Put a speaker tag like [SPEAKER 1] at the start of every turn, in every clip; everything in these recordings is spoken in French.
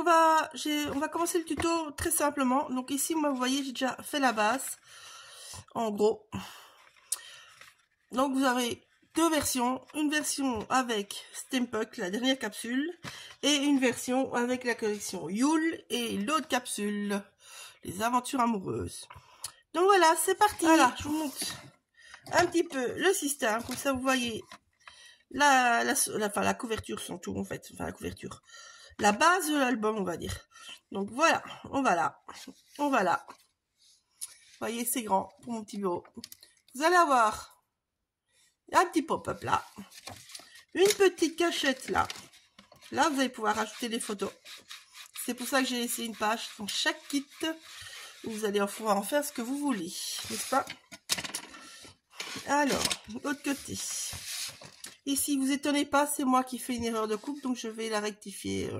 [SPEAKER 1] on va commencer le tuto très simplement. Donc ici, moi, vous voyez, j'ai déjà fait la base, en gros. Donc vous avez deux versions, une version avec Steampunk, la dernière capsule, et une version avec la collection Yule et l'autre capsule, les aventures amoureuses. Donc voilà, c'est parti. Voilà, je vous montre un petit peu le système, comme ça vous voyez la couverture surtout en fait, enfin la couverture, la base de l'album on va dire. Donc voilà, on va là. Vous voyez, c'est grand pour mon petit bureau. Vous allez avoir un petit pop-up là, une petite cachette là. Là, vous allez pouvoir ajouter des photos. C'est pour ça que j'ai laissé une page dans chaque kit. Vous allez pouvoir en faire ce que vous voulez, n'est-ce pas? Alors, l'autre côté. Ici, vous étonnez pas, c'est moi qui fais une erreur de coupe, donc je vais la rectifier.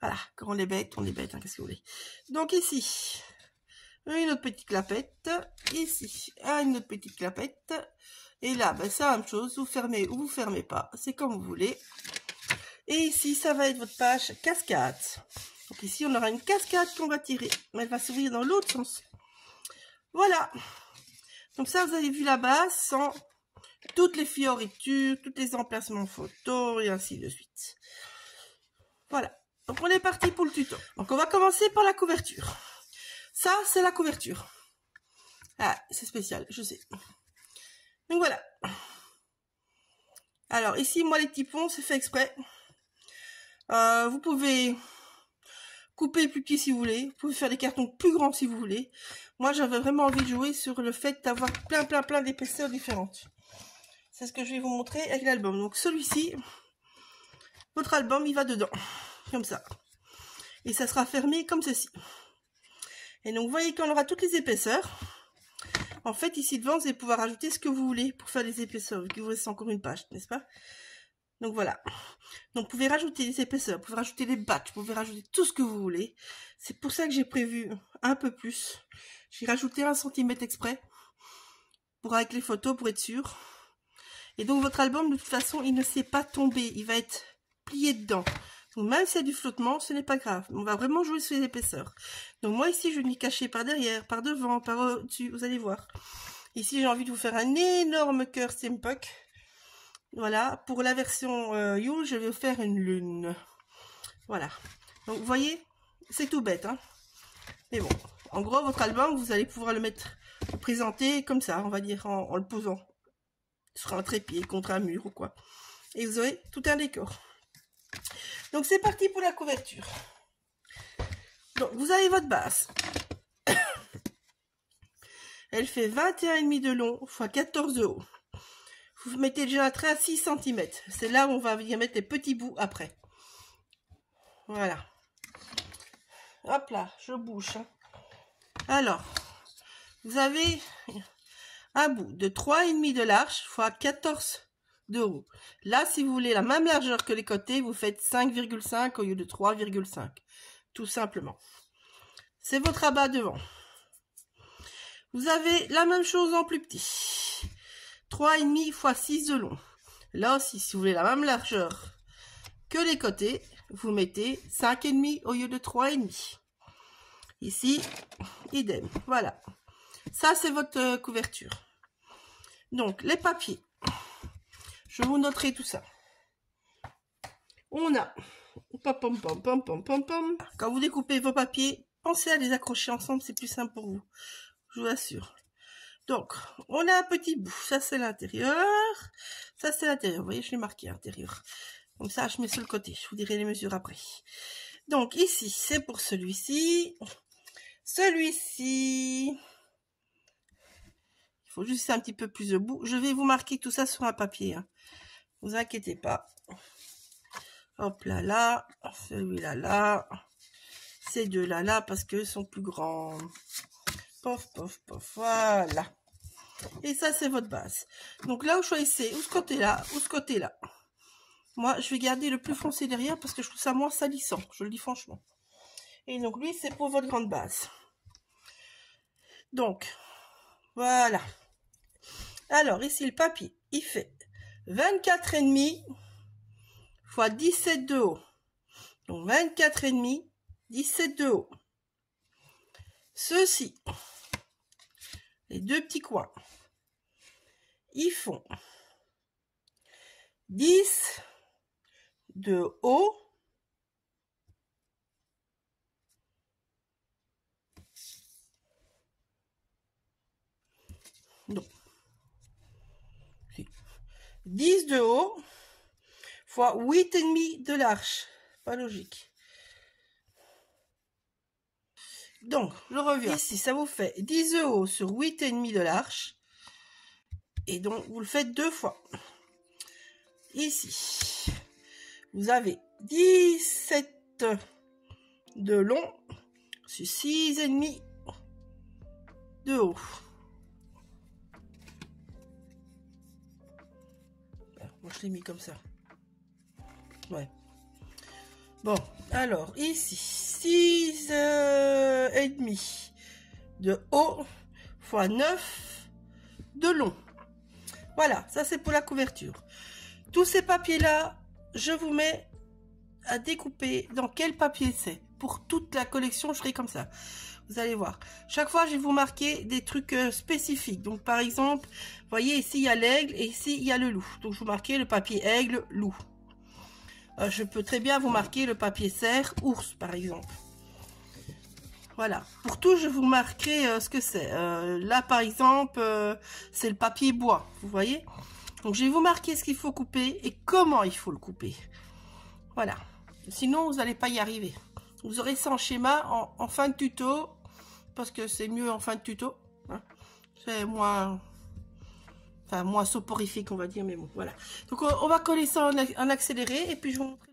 [SPEAKER 1] Voilà, quand on est bête, hein, qu'est-ce que vous voulez. Donc ici, une autre petite clapette. Ici, une autre petite clapette. Et là, ben, c'est la même chose, vous fermez ou vous fermez pas, c'est comme vous voulez. Et ici, ça va être votre page cascade. Donc ici, on aura une cascade qu'on va tirer, mais elle va s'ouvrir dans l'autre sens. Voilà. Donc ça, vous avez vu la base sans toutes les fioritures, tous les emplacements photos et ainsi de suite. Voilà. Donc on est parti pour le tuto. Donc on va commencer par la couverture. Ça, c'est la couverture. Ah, c'est spécial, je sais. Donc voilà. Alors ici, moi, les petits ponts, c'est fait exprès. Vous pouvez couper plus petit si vous voulez. Vous pouvez faire des cartons plus grands si vous voulez. Moi, j'avais vraiment envie de jouer sur le fait d'avoir plein d'épaisseurs différentes. C'est ce que je vais vous montrer avec l'album. Donc celui-ci, votre album, il va dedans. Comme ça. Et ça sera fermé comme ceci. Et donc, vous voyez qu'on aura toutes les épaisseurs. En fait, ici devant, vous allez pouvoir ajouter ce que vous voulez pour faire les épaisseurs. Vu qu'il vous reste encore une page, n'est-ce pas? Donc voilà. Donc vous pouvez rajouter les épaisseurs, vous pouvez rajouter les batchs, vous pouvez rajouter tout ce que vous voulez. C'est pour ça que j'ai prévu un peu plus. J'ai rajouté 1 centimètre exprès pour avec les photos pour être sûr. Et donc votre album de toute façon il ne s'est pas tombé, il va être plié dedans. Donc même s'il y a du flottement, ce n'est pas grave. On va vraiment jouer sur les épaisseurs. Donc moi ici je vais m'y cacher par derrière, par devant, par au-dessus, vous allez voir. Ici j'ai envie de vous faire un énorme cœur Steampunk. Voilà, pour la version Yule, je vais faire une lune. Voilà. Donc, vous voyez, c'est tout bête, hein. Mais bon, en gros, votre album, vous allez pouvoir le présenter comme ça, on va dire, en le posant sur un trépied, contre un mur ou quoi. Et vous aurez tout un décor. Donc, c'est parti pour la couverture. Donc, vous avez votre base. Elle fait 21,5 de long x 14 de haut. Vous mettez déjà un trait à 6 cm. C'est là où on va venir mettre les petits bouts après. Voilà. Hop là, je bouge. Hein. Alors, vous avez un bout de 3,5 de large x 14 de haut. Là, si vous voulez la même largeur que les côtés, vous faites 5,5 au lieu de 3,5. Tout simplement. C'est votre abat devant. Vous avez la même chose en plus petit. 3,5 x 6 de long. Là aussi, si vous voulez la même largeur que les côtés, vous mettez 5,5 au lieu de 3,5. Ici, idem. Voilà. Ça, c'est votre couverture. Donc, les papiers. Je vous noterai tout ça. On a... Quand vous découpez vos papiers, pensez à les accrocher ensemble, c'est plus simple pour vous. Je vous assure. Donc, on a un petit bout. Ça, c'est l'intérieur. Ça, c'est l'intérieur. Vous voyez, je l'ai marqué intérieur. Comme ça, je mets sur le côté. Je vous dirai les mesures après. Donc, ici, c'est pour celui-ci. Celui-ci. Il faut juste un petit peu plus de bout. Je vais vous marquer tout ça sur un papier. Hein. Vous inquiétez pas. Hop là, là. Celui-là, là. Ces deux-là, là, parce qu'eux sont plus grands. Pof, pof, pof, voilà. Et ça, c'est votre base. Donc là, vous choisissez ou ce côté-là, ou ce côté-là. Moi, je vais garder le plus foncé derrière parce que je trouve ça moins salissant. Je le dis franchement. Et donc, lui, c'est pour votre grande base. Donc, voilà. Alors, ici, le papier, il fait 24,5 x 17 de haut. Donc, Donc 24,5, 17 de haut. Ceux-ci, les deux petits coins, ils font 10 de haut. Non. 10 de haut fois 8,5 de large. Pas logique. Donc, je reviens. Ici, ça vous fait 10 de haut sur 8,5 de large. Et donc, vous le faites 2 fois. Ici, vous avez 17 de long sur 6,5 de haut. Moi, je l'ai mis comme ça. Ouais. Bon, alors, ici, 6 et demi de haut fois 9 de long. Voilà, ça c'est pour la couverture. Tous ces papiers-là, je vous mets à découper dans quel papier c'est. Pour toute la collection, je ferai comme ça. Vous allez voir. Chaque fois, je vais vous marquer des trucs spécifiques. Donc, par exemple, vous voyez, ici, il y a l'aigle et ici, il y a le loup. Donc, je vous marquer le papier aigle, loup. Je peux très bien vous marquer le papier cerf, ours, par exemple. Voilà. Pour tout, je vous marquerai ce que c'est. Là, par exemple, c'est le papier bois. Vous voyez? Donc, je vais vous marquer ce qu'il faut couper et comment il faut le couper. Voilà. Sinon, vous n'allez pas y arriver. Vous aurez ça en schéma en fin de tuto, parce que c'est mieux en fin de tuto. Hein. C'est moins, enfin, moins soporifique, on va dire, mais bon, voilà. Donc, on va coller ça en accéléré, et puis je vous montre.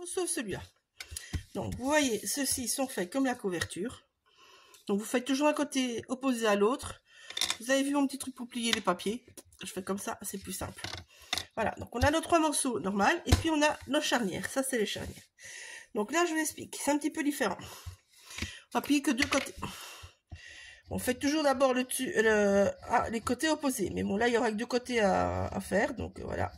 [SPEAKER 1] Sauf celui-là. Donc, vous voyez, ceux-ci sont faits comme la couverture. Donc, vous faites toujours un côté opposé à l'autre. Vous avez vu mon petit truc pour plier les papiers? Je fais comme ça, c'est plus simple. Voilà, donc on a nos 3 morceaux normaux et puis on a nos charnières. Ça, c'est les charnières. Donc là, je vous explique. C'est un petit peu différent. On va plier que 2 côtés. On fait toujours d'abord les côtés opposés. Mais bon, là, il y aura que 2 côtés à faire. Donc, voilà.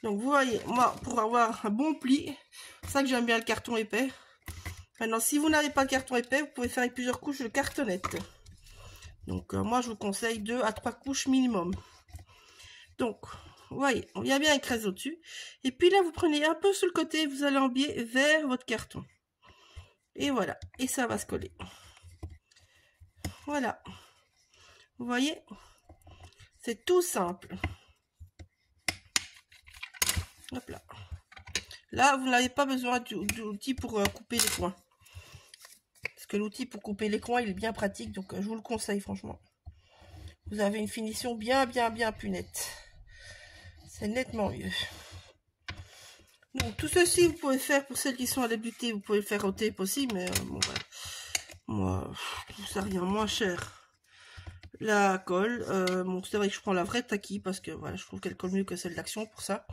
[SPEAKER 1] Donc, vous voyez, moi, pour avoir un bon pli, c'est ça que j'aime bien le carton épais. Maintenant, si vous n'avez pas le carton épais, vous pouvez faire avec plusieurs couches de cartonnette. Donc, moi, je vous conseille 2 à 3 couches minimum. Donc, vous voyez, on vient bien écraser au-dessus. Et puis là, vous prenez un peu sur le côté, vous allez en biais vers votre carton. Et voilà, et ça va se coller. Voilà. Vous voyez, c'est tout simple. Hop là. Là, vous n'avez pas besoin d'outil pour couper les coins. Parce que l'outil pour couper les coins, il est bien pratique. Donc, je vous le conseille, franchement. Vous avez une finition bien plus nette. C'est nettement mieux. Donc, tout ceci, vous pouvez faire pour celles qui sont à débuter. Vous pouvez le faire au tape aussi. Mais bon, voilà. Moi, je trouve ça rien moins cher. La colle. Bon, c'est vrai que je prends la vraie Taki. Parce que voilà, je trouve qu'elle colle mieux que celle d'Action pour ça.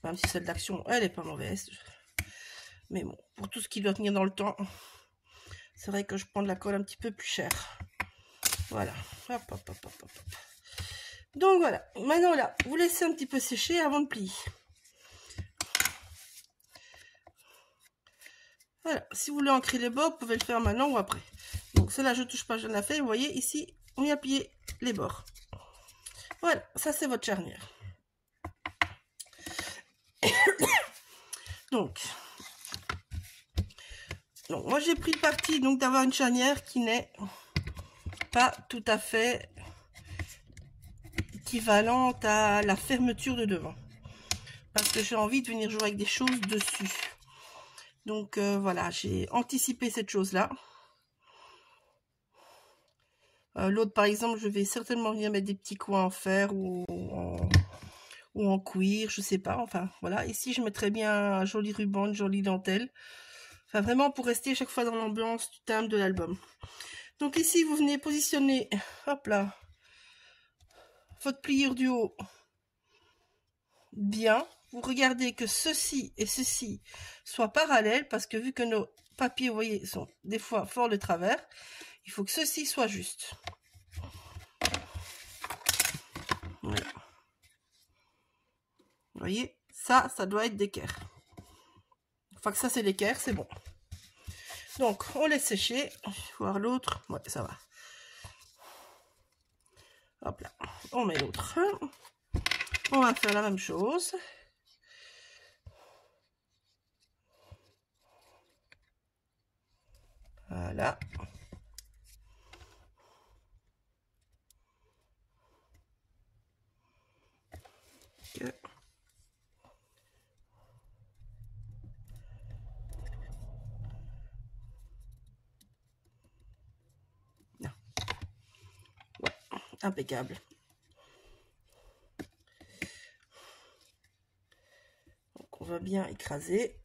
[SPEAKER 1] Même si celle d'Action, elle est pas mauvaise. Mais bon, pour tout ce qui doit tenir dans le temps, c'est vrai que je prends de la colle un petit peu plus chère. Voilà. Hop, hop, hop, hop, hop. Donc voilà. Maintenant là, vous laissez un petit peu sécher avant de plier. Voilà. Si vous voulez ancrer les bords, vous pouvez le faire maintenant ou après. Donc celle-là, je touche pas, je l'ai fait. Vous voyez, ici, on vient plier les bords. Voilà. Ça, c'est votre charnière. Donc, moi j'ai pris le parti donc d'avoir une charnière qui n'est pas tout à fait équivalente à la fermeture de devant, parce que j'ai envie de venir jouer avec des choses dessus. Donc voilà, j'ai anticipé cette chose là. L'autre par exemple, je vais certainement venir mettre des petits coins en fer ou en cuir, je sais pas, enfin voilà. Ici je mettrais bien un joli ruban, une jolie dentelle. Enfin, vraiment pour rester chaque fois dans l'ambiance du thème de l'album. Donc ici, vous venez positionner, hop là, votre pliure du haut bien. Vous regardez que ceci et ceci soient parallèles, parce que vu que nos papiers, vous voyez, sont des fois fort de travers, il faut que ceci soit juste. Voilà. Vous voyez, ça doit être d'équerre. Enfin que ça c'est l'équerre, c'est bon. Donc, on laisse sécher. Voir l'autre. Ouais, ça va. Hop là. On met l'autre. On va faire la même chose. Voilà. Ouais, impeccable. Donc on va bien écraser.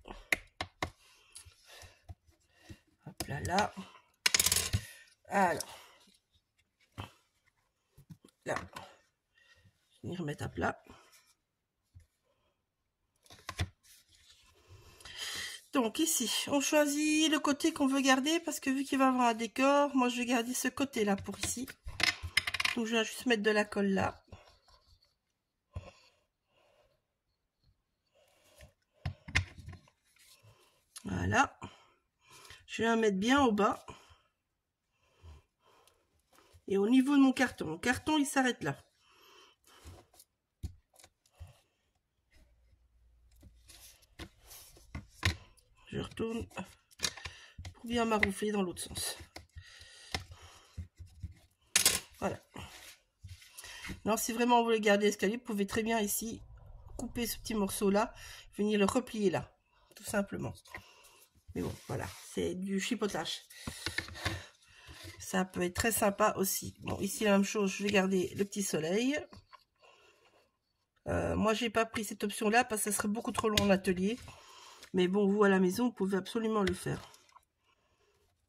[SPEAKER 1] Hop là là. Alors. Là. Je vais y remettre à plat. Donc ici, on choisit le côté qu'on veut garder, parce que vu qu'il va y avoir un décor, moi je vais garder ce côté là pour ici. Donc je vais juste mettre de la colle là. Voilà. Je vais la mettre bien au bas. Et au niveau de mon carton il s'arrête là. Je retourne pour bien maroufler dans l'autre sens. Voilà. Non, si vraiment vous voulez garder l'escalier, vous pouvez très bien ici couper ce petit morceau là, venir le replier là, tout simplement. Mais bon, voilà, c'est du chipotage. Ça peut être très sympa aussi. Bon, ici la même chose, je vais garder le petit soleil. Moi, j'ai pas pris cette option là parce que ça serait beaucoup trop long en atelier. Mais bon, vous à la maison, vous pouvez absolument le faire.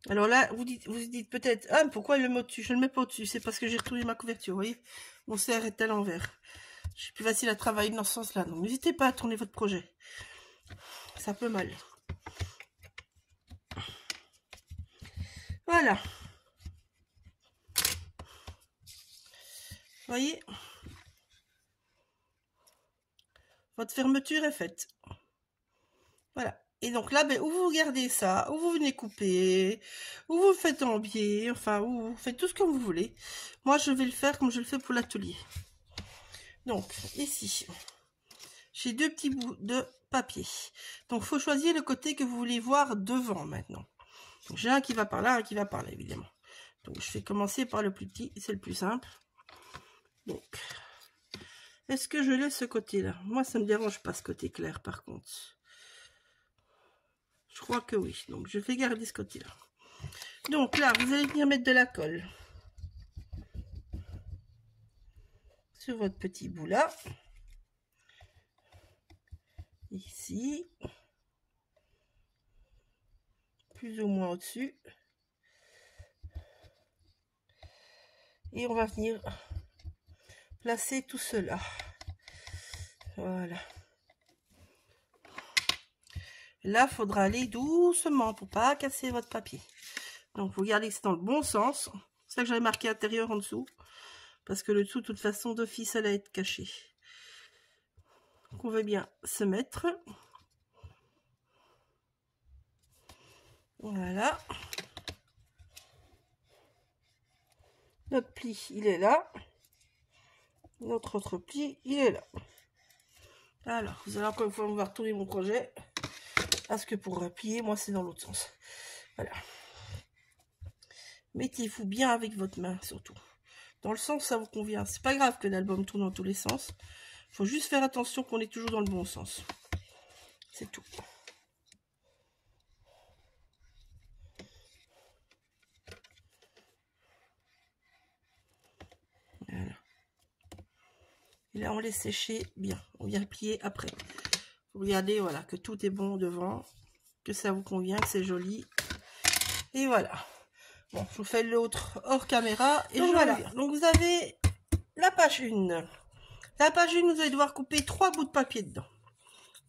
[SPEAKER 1] Alors là, vous dites peut-être, ah, pourquoi je le mets au-dessus? Je le mets pas au-dessus, c'est parce que j'ai retourné ma couverture, vous voyez. Mon serre est à l'envers. C'est plus facile à travailler dans ce sens-là. Donc n'hésitez pas à tourner votre projet. Ça peut mal. Voilà. Vous voyez, votre fermeture est faite. Voilà. Et donc là, ben, où vous regardez ça, où vous venez couper, où vous faites en biais, enfin, où vous faites tout ce que vous voulez. Moi, je vais le faire comme je le fais pour l'atelier. Donc, ici, j'ai deux petits bouts de papier. Donc, il faut choisir le côté que vous voulez voir devant maintenant. J'ai un qui va par là, un qui va par là, évidemment. Donc, je vais commencer par le plus petit, c'est le plus simple. Donc, Est-ce que je laisse ce côté-là? Moi, ça ne me dérange pas ce côté clair, par contre. Je crois que oui. Donc, je vais garder ce côté-là. Donc là, vous allez venir mettre de la colle sur votre petit bout là. Ici. Plus ou moins au-dessus. Et on va venir placer tout cela. Voilà. Là, il faudra aller doucement pour pas casser votre papier. Donc, vous regardez que c'est dans le bon sens. C'est ça que j'avais marqué intérieur en dessous. Parce que le dessous, de toute façon, d'office, allait être caché. Donc, on veut bien se mettre. Voilà. Notre pli, il est là. Notre autre pli, il est là. Alors, vous allez encore une fois me voir tourner mon projet. Parce que pour plier, moi, c'est dans l'autre sens. Voilà. Mettez-vous bien avec votre main, surtout. Dans le sens, ça vous convient. C'est pas grave que l'album tourne dans tous les sens. Il faut juste faire attention qu'on est toujours dans le bon sens. C'est tout. Voilà. Et là, on laisse sécher bien. On vient plier après. Regardez, voilà, que tout est bon devant. Que ça vous convient, que c'est joli. Et voilà. Bon, je vous fais l'autre hors caméra. Et donc voilà. Donc vous avez la page 1. La page 1, vous allez devoir couper 3 bouts de papier dedans.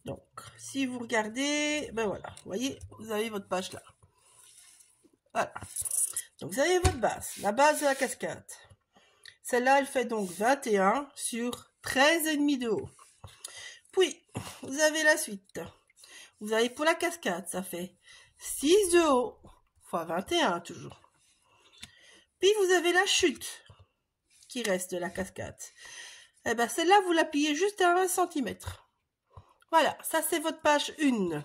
[SPEAKER 1] Donc, si vous regardez, ben voilà. Vous voyez, vous avez votre page là. Voilà. Donc, vous avez votre base. La base de la cascade. Celle-là, elle fait donc 21 sur 13,5 de haut. Puis, vous avez la suite. Vous avez pour la cascade, ça fait 6 de haut fois 21 toujours. Puis, vous avez la chute qui reste de la cascade. Eh bien, celle-là, vous la pliez juste à 1 cm. Voilà, ça c'est votre page 1.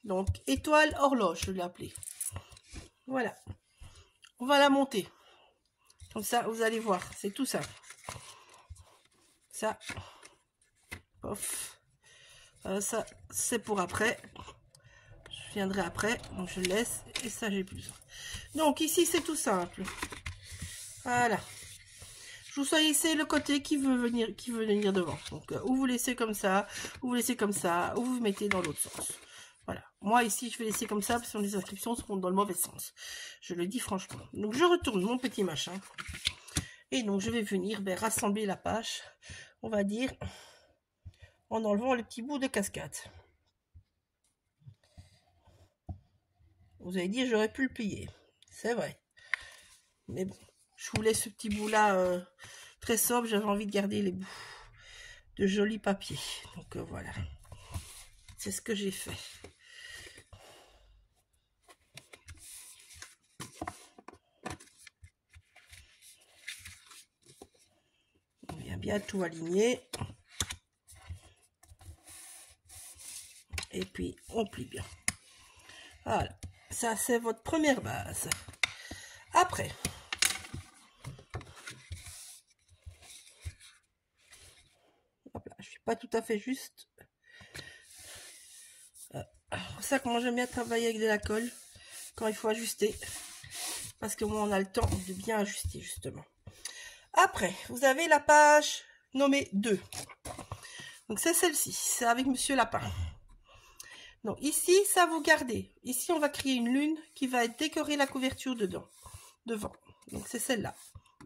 [SPEAKER 1] Donc, étoile horloge, je l'ai appelée. Voilà. On va la monter. Comme ça, vous allez voir, c'est tout ça. Ça. Pof. Ça, c'est pour après. Je viendrai après, donc je laisse. Et ça, j'ai plus besoin. Donc, ici, c'est tout simple. Voilà. Je vous soyez, c'est le côté qui veut venir devant. Donc, ou vous laissez comme ça, ou vous laissez comme ça, ou vous mettez dans l'autre sens. Voilà. Moi, ici, je vais laisser comme ça, parce que les inscriptions seront dans le mauvais sens. Je le dis franchement. Donc, je retourne mon petit machin. Et donc, je vais venir rassembler la page, on va dire, en enlevant le petit bout de cascade. Vous allez dire, j'aurais pu le plier. C'est vrai. Mais bon, je vous laisse ce petit bout-là très sobre. J'avais envie de garder les bouts de jolis papiers. Donc, voilà. C'est ce que j'ai fait. On vient bien tout aligner. Et puis, on plie bien. Voilà. Ça, c'est votre première base. Après, hop là, je suis pas tout à fait juste. C'est pour ça que moi, j'aime bien travailler avec de la colle quand il faut ajuster. Parce que moi, on a le temps de bien ajuster, justement. Après, vous avez la page nommée 2. Donc, c'est celle-ci. C'est avec Monsieur Lapin. Donc, ici, ça vous gardez. Ici, on va créer une lune qui va décorer la couverture devant. Donc, c'est celle-là.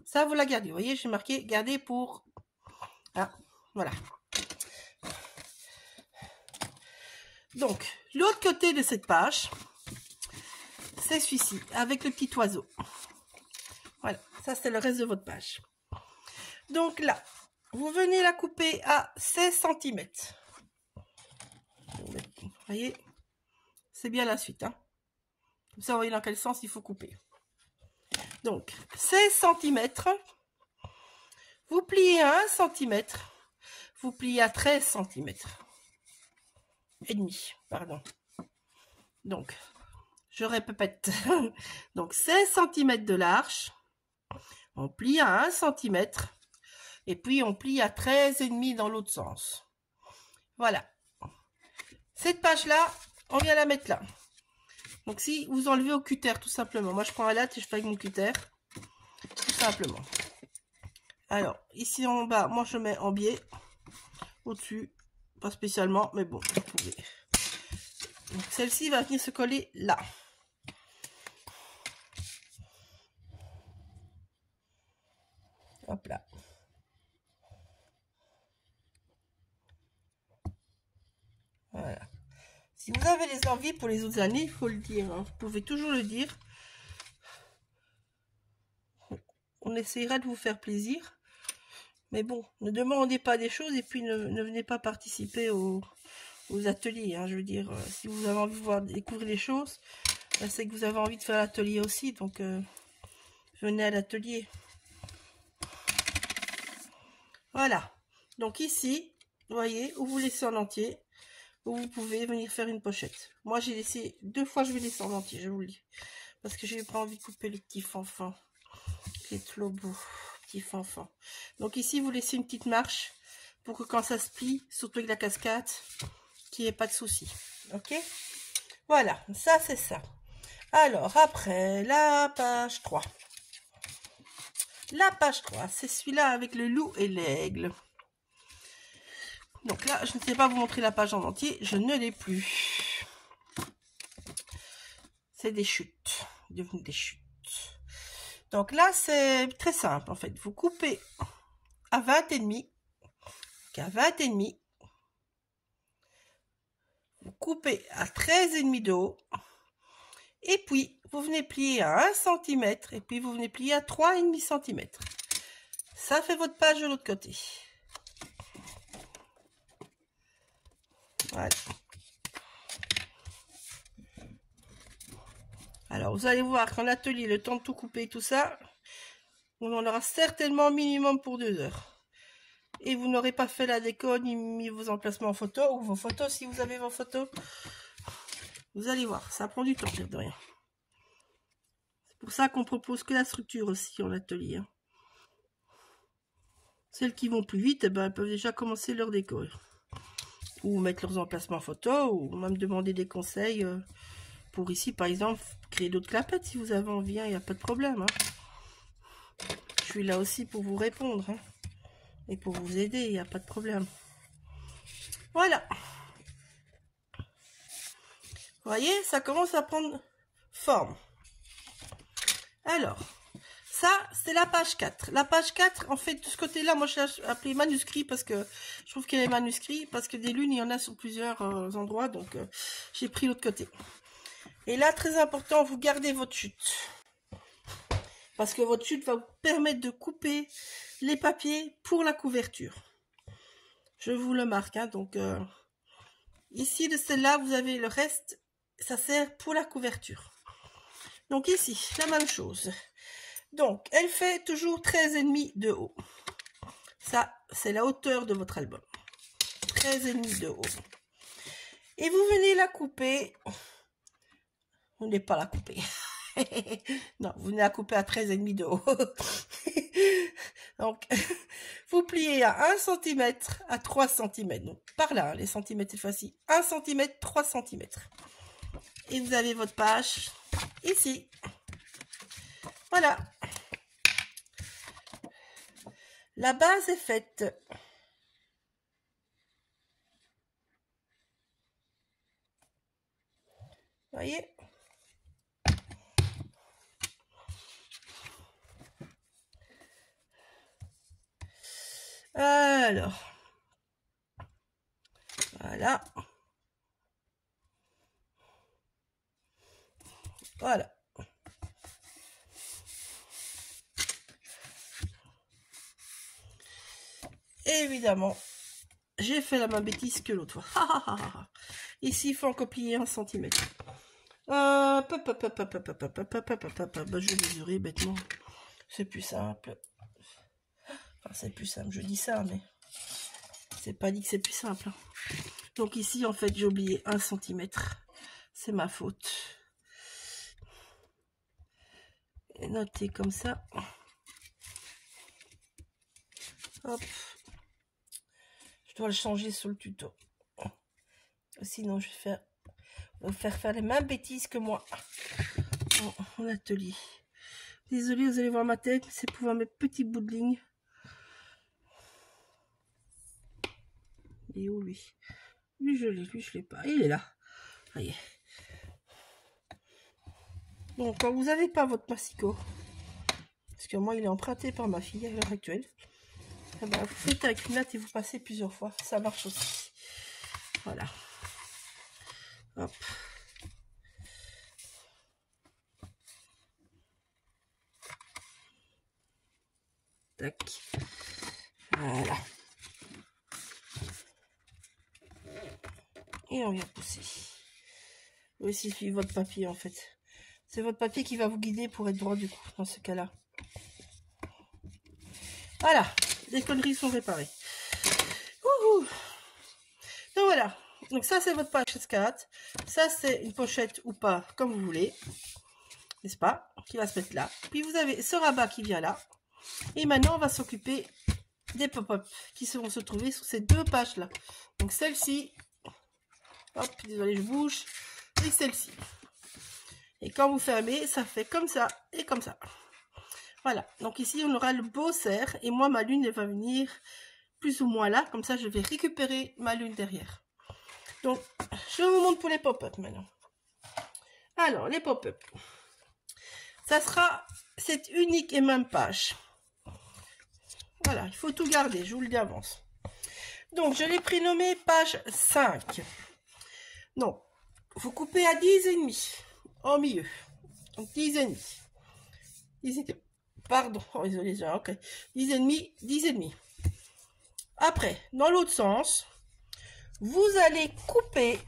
[SPEAKER 1] Ça, vous la gardez. Vous voyez, j'ai marqué « Garder pour... » Ah, voilà. Donc, l'autre côté de cette page, c'est celui-ci, avec le petit oiseau. Voilà, ça, c'est le reste de votre page. Donc, là, vous venez la couper à 16 cm. Vous voyez, c'est bien la suite. Hein. Comme ça, vous voyez dans quel sens il faut couper. Donc, 16 cm. Vous pliez à 1 cm. Vous pliez à 13 cm. Et demi, pardon. Donc, je répète. Donc, 16 cm de large. On plie à 1 cm. Et puis on plie à 13,5 dans l'autre sens. Voilà. Cette page-là, on vient la mettre là. Donc si vous enlevez au cutter, tout simplement. Moi, je prends un latte et je fais avec mon cutter. Tout simplement. Alors, ici en bas, moi, je mets en biais. Au-dessus, pas spécialement, mais bon, vous pouvez. Donc celle-ci va venir se coller là. Hop là. Voilà. Si vous avez des envies pour les autres années, il faut le dire. Hein. Vous pouvez toujours le dire. On essaiera de vous faire plaisir. Mais bon, ne demandez pas des choses et puis ne venez pas participer aux ateliers. Hein. Je veux dire, si vous avez envie de voir découvrir des choses, c'est que vous avez envie de faire l'atelier aussi. Donc, venez à l'atelier. Voilà. Donc ici, vous voyez, où vous laissez en entier, où vous pouvez venir faire une pochette. Moi, j'ai laissé 2 fois, je vais laisser en entier, je vous le dis. Parce que j'ai pas envie de couper les petits fanfans. Les trop beaux petits fanfans. Donc ici, vous laissez une petite marche pour que quand ça se plie, surtout avec la cascade, qu'il n'y ait pas de souci. Ok? Voilà, ça c'est ça. Alors, après, la page 3. La page 3, c'est celui-là avec le loup et l'aigle. Donc là, je ne sais pas vous montrer la page en entier, je ne l'ai plus. C'est des chutes, devenu des chutes. Donc là, c'est très simple en fait. Vous coupez à 20,5, à 20,5. Vous coupez à 13,5 de haut. Et puis, vous venez plier à 1 cm. Et puis, vous venez plier à 3,5 cm. Ça fait votre page de l'autre côté. Voilà. Alors, vous allez voir qu'en atelier, le temps de tout couper et tout ça, on en aura certainement minimum pour 2 heures. Et vous n'aurez pas fait la déco ni mis vos emplacements en photo, ou vos photos si vous avez vos photos. Vous allez voir, ça prend du temps, de rien. C'est pour ça qu'on propose que la structure aussi en atelier. Hein. Celles qui vont plus vite, eh ben, elles peuvent déjà commencer leur déco. Ou mettre leurs emplacements en photo, ou même demander des conseils pour ici, par exemple, créer d'autres clapettes si vous avez envie, il n'y a pas de problème. Hein. Je suis là aussi pour vous répondre. Hein. Et pour vous aider, il n'y a pas de problème. Voilà. Vous voyez, ça commence à prendre forme. Alors, ça, c'est la page 4. La page 4, en fait, de ce côté-là, moi, je l'ai appelé manuscrit parce que je trouve qu'elle est manuscrit, parce que des lunes, il y en a sur plusieurs endroits, donc j'ai pris l'autre côté. Et là, très important, vous gardez votre chute. Parce que votre chute va vous permettre de couper les papiers pour la couverture. Je vous le marque, hein, donc ici, de celle-là, vous avez le reste, ça sert pour la couverture. Donc ici, la même chose. Donc, elle fait toujours 13,5 de haut. Ça, c'est la hauteur de votre album. 13,5 de haut. Et vous venez la couper. Vous n'allez pas la couper. Non, vous venez la couper à 13,5 de haut. Donc, vous pliez à 1 cm à 3 cm. Donc, par là, les centimètres cette fois-ci. 1 cm, 3 cm. Et vous avez votre page ici. Voilà. La base est faite. Vous voyez? Alors. Voilà. Voilà. Évidemment, j'ai fait la même bêtise que l'autre fois. Ici, il faut encore plier 1 cm. Je vais mesurer bêtement. C'est plus simple. Enfin, c'est plus simple, je dis ça, mais c'est pas dit que c'est plus simple. Donc ici, en fait, j'ai oublié 1 cm. C'est ma faute. Et notez comme ça. Hop. Je dois le changer sur le tuto. Sinon, je vais faire les mêmes bêtises que moi. Mon atelier. Désolée, vous allez voir ma tête, c'est pour voir mes petits bouts de ligne. Il est où lui? Lui, je l'ai pas. Il est là. Voyez. Donc, quand vous n'avez pas votre massicot, parce que moi, il est emprunté par ma fille à l'heure actuelle, eh ben, vous faites avec une latte et vous passez plusieurs fois. Ça marche aussi. Voilà. Hop. Tac. Voilà. Et on vient pousser. Vous aussi suivez votre papier en fait. C'est votre papier qui va vous guider pour être droit du coup, dans ce cas-là. Voilà, les conneries sont réparées. Ouhou. Donc voilà, donc ça c'est votre page S4. Ça c'est une pochette ou pas, comme vous voulez. N'est-ce pas? Qui va se mettre là. Puis vous avez ce rabat qui vient là. Et maintenant on va s'occuper des pop-up qui vont se trouver sur ces deux pages là. Donc celle-ci, hop, désolé je bouge, et celle-ci. Et quand vous fermez, ça fait comme ça et comme ça. Voilà, donc ici on aura le beau cerf et moi ma lune elle va venir plus ou moins là, comme ça je vais récupérer ma lune derrière. Donc je vous montre pour les pop-up maintenant. Alors les pop-up, ça sera cette unique et même page. Voilà, il faut tout garder, je vous le dis d'avance. Donc je l'ai prénommé page 5. Donc vous coupez à 10,5 au milieu. Donc 10,5. Pardon, oh, désolé, ok. 10,5, 10,5. Après, dans l'autre sens, vous allez couper.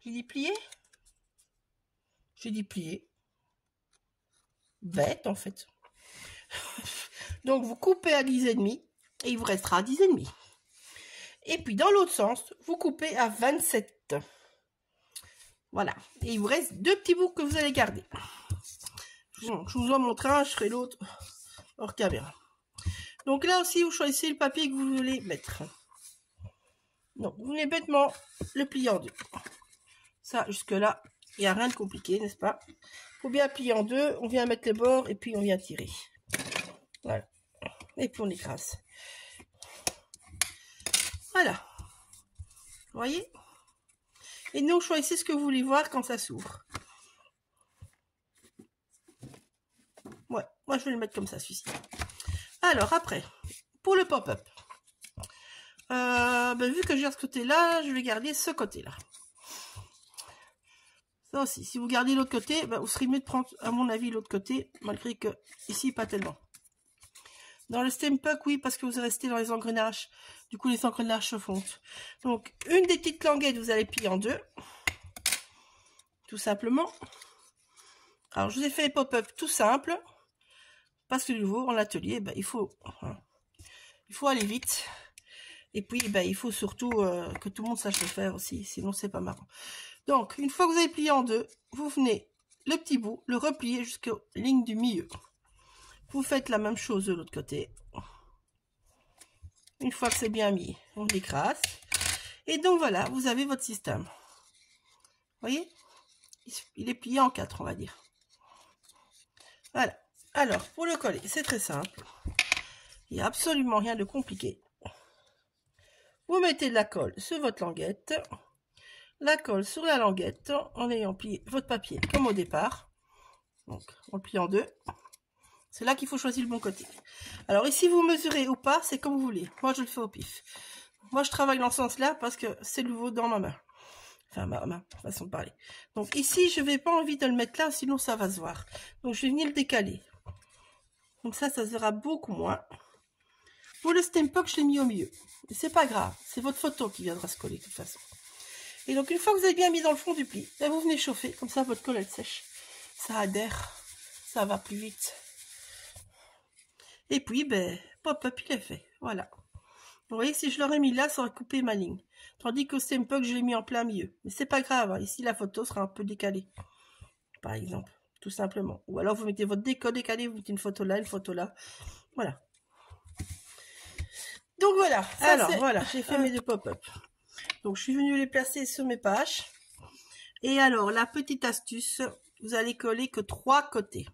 [SPEAKER 1] J'ai dit plier? J'ai dit plier. Bête, en fait. Donc, vous coupez à 10,5 et il vous restera 10,5. Et puis, dans l'autre sens, vous coupez à 27. Voilà. Et il vous reste deux petits bouts que vous allez garder. Bon, je vous en montre un, je ferai l'autre hors caméra. Donc là aussi, vous choisissez le papier que vous voulez mettre. Donc, vous voulez bêtement le plier en deux. Ça, jusque-là, il n'y a rien de compliqué, n'est-ce pas? Il faut bien plier en deux, on vient mettre les bords et puis on vient tirer. Voilà. Et puis on écrase. Voilà. Vous voyez? Et nous, choisissez ce que vous voulez voir quand ça s'ouvre. Ouais, moi je vais le mettre comme ça, celui-ci. Alors, après, pour le pop-up. Vu que j'ai ce côté-là, je vais garder ce côté-là. Ça aussi, si vous gardez l'autre côté, vous serez mieux de prendre, à mon avis, l'autre côté, malgré que ici, pas tellement. Dans le Stempuck, oui, parce que vous restez dans les engrenages. Du coup, les engrenages se fondent. Donc, une des petites languettes, vous allez plier en deux. Tout simplement. Alors, je vous ai fait les pop-up tout simple. Parce que, de nouveau, en atelier, il faut aller vite. Et puis, il faut surtout que tout le monde sache le faire aussi. Sinon, c'est pas marrant. Donc, une fois que vous avez plié en deux, vous venez le petit bout, le replier jusqu'aux lignes du milieu. Vous faites la même chose de l'autre côté. Une fois que c'est bien mis, on l'écrase. Et donc voilà, vous avez votre système. Vous voyez? Il est plié en 4, on va dire. Voilà. Alors, pour le coller, c'est très simple. Il n'y a absolument rien de compliqué. Vous mettez de la colle sur votre languette. La colle sur la languette en ayant plié votre papier comme au départ. Donc, on le plie en deux. C'est là qu'il faut choisir le bon côté. Alors ici, vous mesurez ou pas, c'est comme vous voulez. Moi, je le fais au pif. Moi, je travaille dans ce sens-là parce que c'est nouveau dans ma main. Enfin, ma façon de parler. Donc ici, je n'ai pas envie de le mettre là, sinon ça va se voir. Donc, je vais venir le décaler. Donc ça se verra beaucoup moins. Pour le Stempuck, je l'ai mis au milieu. Et c'est pas grave, c'est votre photo qui viendra se coller de toute façon. Et donc, une fois que vous avez bien mis dans le fond du pli, vous venez chauffer. Comme ça, votre colle, elle sèche. Ça adhère. Ça va plus vite. Et puis, pop-up, il est fait. Voilà. Vous voyez, si je l'aurais mis là, ça aurait coupé ma ligne. Tandis que Stempuck, je l'ai mis en plein milieu. Mais c'est pas grave. Hein. Ici, la photo sera un peu décalée. Par exemple. Tout simplement. Ou alors, vous mettez votre déco décalé, vous mettez une photo là, une photo là. Voilà. Donc voilà. Ça, alors voilà, j'ai fait mes 2 pop-up. Donc je suis venue les placer sur mes pages. Et alors la petite astuce, vous allez coller que 3 côtés.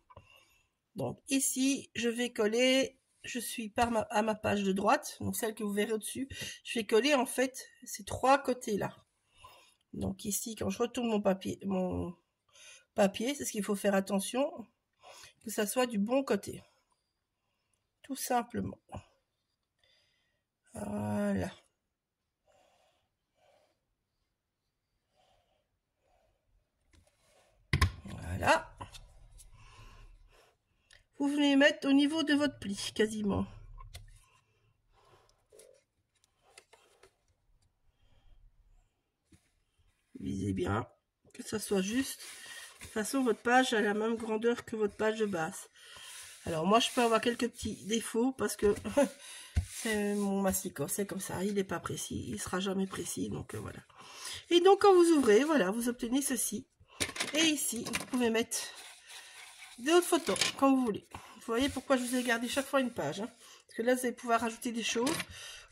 [SPEAKER 1] Donc ici, je vais coller, je suis à ma page de droite, donc celle que vous verrez au-dessus. Je vais coller en fait ces 3 côtés-là. Donc ici, quand je retourne mon papier, c'est ce qu'il faut faire attention, que ça soit du bon côté. Tout simplement. Voilà. Voilà. Vous venez mettre au niveau de votre pli, quasiment. Visez bien, que ça soit juste. De toute façon, votre page a la même grandeur que votre page de base. Alors moi, je peux avoir quelques petits défauts parce que c'est mon masticot, c'est comme ça. Il n'est pas précis, il sera jamais précis, donc voilà. Et donc, quand vous ouvrez, voilà, vous obtenez ceci. Et ici, vous pouvez mettre d'autres photos, comme vous voulez. Vous voyez pourquoi je vous ai gardé chaque fois une page. Hein, parce que là, vous allez pouvoir rajouter des choses.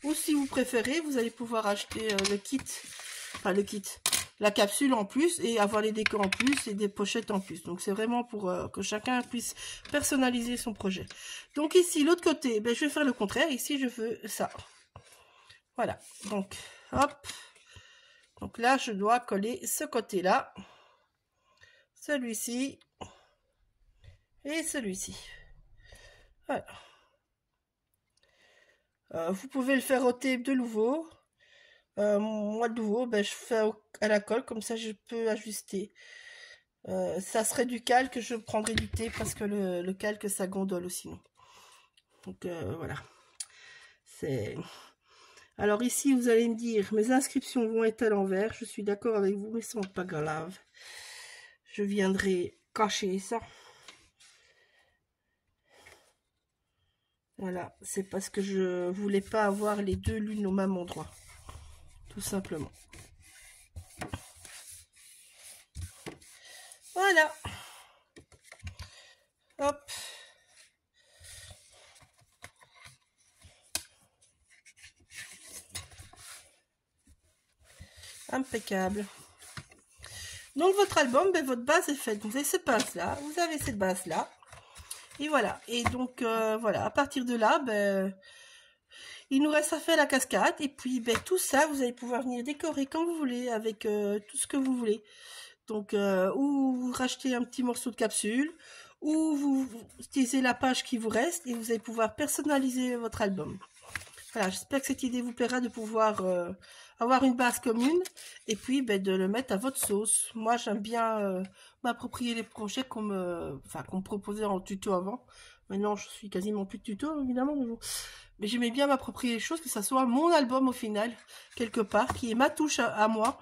[SPEAKER 1] Ou si vous préférez, vous allez pouvoir acheter le kit. Enfin, le kit. La capsule en plus et avoir les décors en plus et des pochettes en plus. Donc, c'est vraiment pour que chacun puisse personnaliser son projet. Donc, ici, l'autre côté, ben, je vais faire le contraire. Ici, je veux ça. Voilà. Donc, hop. Donc là, je dois coller ce côté-là. Celui-ci. Et celui-ci. Voilà. Vous pouvez le faire ôter de nouveau. Moi, de nouveau, ben, je fais à la colle. Comme ça, je peux ajuster. Ça serait du calque, je prendrais du thé parce que le calque, ça gondole aussi. Donc, voilà. Alors ici, vous allez me dire, mes inscriptions vont être à l'envers. Je suis d'accord avec vous, mais ce n'est pas grave. Je viendrai cacher ça. Voilà, c'est parce que je voulais pas avoir les deux lunes au même endroit. Tout simplement. Voilà. Hop. Impeccable. Donc votre album, ben, votre base est faite. Vous avez cette base là, vous avez cette base là. Et voilà. Et donc voilà, à partir de là, ben, il nous reste à faire la cascade. Et puis ben, tout ça, vous allez pouvoir venir décorer comme vous voulez, avec tout ce que vous voulez. Donc, ou vous rachetez un petit morceau de capsule, ou vous utilisez la page qui vous reste et vous allez pouvoir personnaliser votre album. Voilà, j'espère que cette idée vous plaira de pouvoir avoir une base commune et puis ben, de le mettre à votre sauce. Moi, j'aime bien m'approprier les projets qu'on me proposait en tuto avant. Maintenant, je suis quasiment plus de tuto, évidemment. Mais j'aimais bien m'approprier les choses, que ça soit mon album au final, quelque part, qui est ma touche à moi.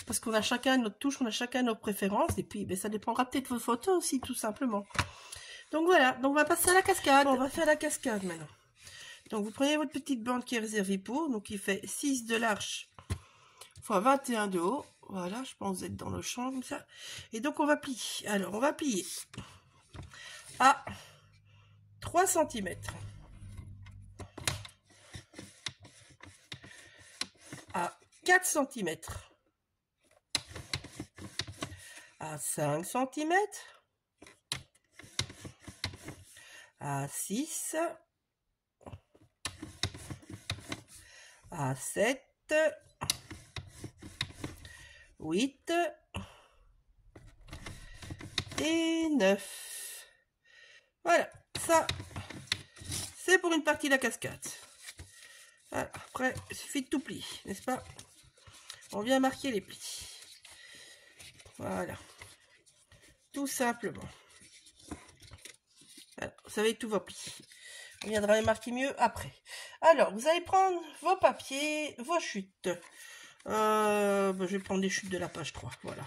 [SPEAKER 1] Parce qu'on a chacun notre touche, on a chacun nos préférences. Et puis, ben, ça dépendra peut-être de vos photos aussi, tout simplement. Donc voilà, donc on va passer à la cascade. Bon, on va faire la cascade maintenant. Donc vous prenez votre petite bande qui est réservée pour, donc il fait 6 de large fois 21 de haut. Voilà, je pense être dans le champ comme ça. Et donc on va plier. Alors on va plier à 3 cm. À 4 cm. À 5 cm. À 6. À 7. 8 et 9. Voilà, ça, c'est pour une partie de la cascade. Voilà, après, il suffit de tout plier, n'est-ce pas? On vient marquer les plis. Voilà. Tout simplement. Voilà, vous savez, tout va plier. On viendra les marquer mieux après. Alors, vous allez prendre vos papiers, vos chutes. Je vais prendre des chutes de la page 3, voilà.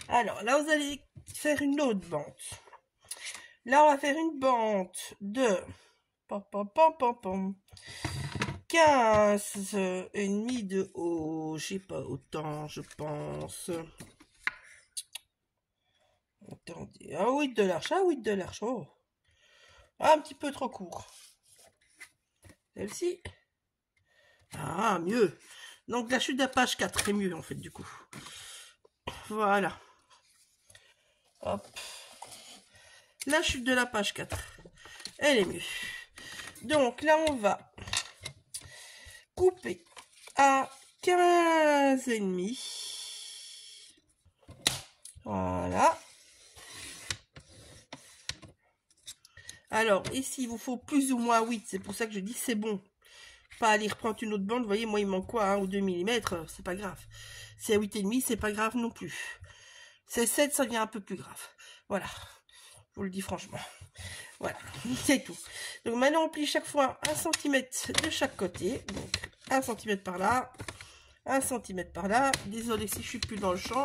[SPEAKER 1] Alors, là, vous allez faire une autre bande. Là, on va faire une bande de 15 et demi de haut. J'ai pas autant, je pense. Attendez, ah oui, de large, oh. Ah, un petit peu trop court. Celle-ci. Ah, mieux. Donc la chute de la page 4 est mieux en fait du coup. Voilà. Hop. La chute de la page 4. Elle est mieux. Donc là on va couper à 15,5. Voilà. Alors ici il vous faut plus ou moins 8. C'est pour ça que je dis c'est bon. Pas aller reprendre une autre bande. Vous voyez, moi il manque quoi, 1 ou 2 mm, c'est pas grave. Si à 8,5, c'est pas grave non plus. C'est 7, ça devient un peu plus grave. Voilà. Je vous le dis franchement. Voilà, c'est tout. Donc maintenant on plie chaque fois 1 cm de chaque côté. Donc 1 cm par là, 1 cm par là. Désolé si je suis plus dans le champ.